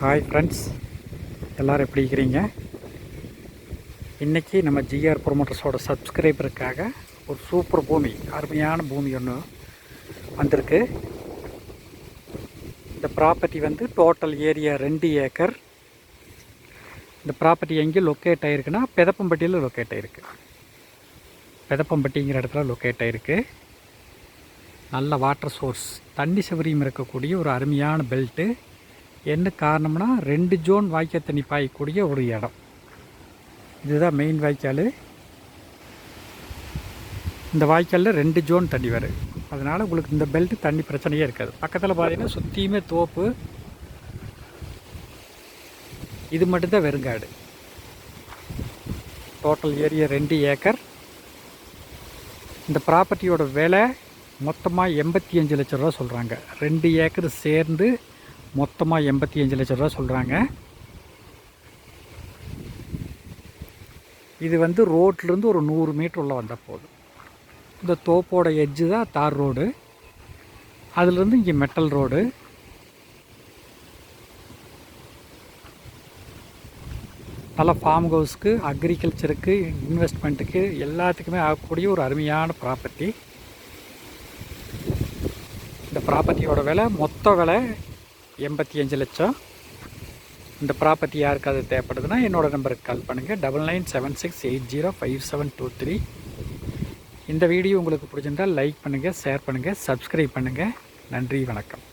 Hi friends, எல்லோரும் எப்படி இருக்கிறீங்க? இன்றைக்கி நம்ம ஜிஆர் ப்ரொமோட்டர்ஸோட சப்ஸ்கிரைபருக்காக ஒரு சூப்பர் பூமி, அருமையான பூமி ஒன்று வந்திருக்கு. இந்த ப்ராப்பர்ட்டி வந்து டோட்டல் ஏரியா 2 ஏக்கர். இந்த ப்ராப்பர்ட்டி எங்கே லொக்கேட் ஆகிருக்குன்னா பெதப்பம்பட்டியில் லொக்கேட் ஆகிருக்கு. பெதப்பம்பட்டிங்கிற இடத்துல லொக்கேட் ஆகிருக்கு. நல்ல வாட்டர் சோர்ஸ், தண்ணி சௌகரியம் இருக்கக்கூடிய ஒரு அருமையான பெல்ட்டு. என்ன காரணம்னா 2 ஜோன் வாய்க்கால் தண்ணி பாயக்கூடிய ஒரு இடம். இதுதான் மெயின் வாய்க்கால். இந்த வாய்க்காலில் 2 ஜோன் தண்ணி வரும். அதனால் உங்களுக்கு இந்த பெல்ட்டு தண்ணி பிரச்சனையே இருக்காது. பக்கத்தில் பார்த்தீங்கன்னா சுற்றியுமே தோப்பு. இது மட்டும்தான் வெறுங்காடு. Total area 2 acre. இந்த ப்ராப்பர்ட்டியோட விலை மொத்தமாக 85 லட்ச ரூபா சொல்கிறாங்க. 2 ஏக்கர் சேர்ந்து மொத்தமாக 85 லட்ச ரூபா சொல்கிறாங்க. இது வந்து ரோட்லேருந்து ஒரு 100 மீட்டர் உள்ள வந்தால் போதும். இந்த தோப்போட எட்ஜு தான் தார் ரோடு. அதுலேருந்து இங்கே மெட்டல் ரோடு. நல்லா ஃபார்ம் ஹவுஸ்க்கு, அக்ரிகல்ச்சருக்கு, இன்வெஸ்ட்மெண்ட்டுக்கு எல்லாத்துக்குமே ஆகக்கூடிய ஒரு அருமையான ப்ராப்பர்ட்டி. இந்த ப்ராப்பர்ட்டியோட விலை, மொத்த விலை 85 லட்சம். இந்த ப்ராப்பர்ட்டி யாருக்காவது தேவைப்படுதுன்னா என்னோடய நம்பருக்கு கால் பண்ணுங்கள். 9976805723. இந்த வீடியோ உங்களுக்கு பிடிச்சிருந்தால் லைக் பண்ணுங்கள், ஷேர் பண்ணுங்கள், சப்ஸ்கிரைப் பண்ணுங்கள். நன்றி, வணக்கம்.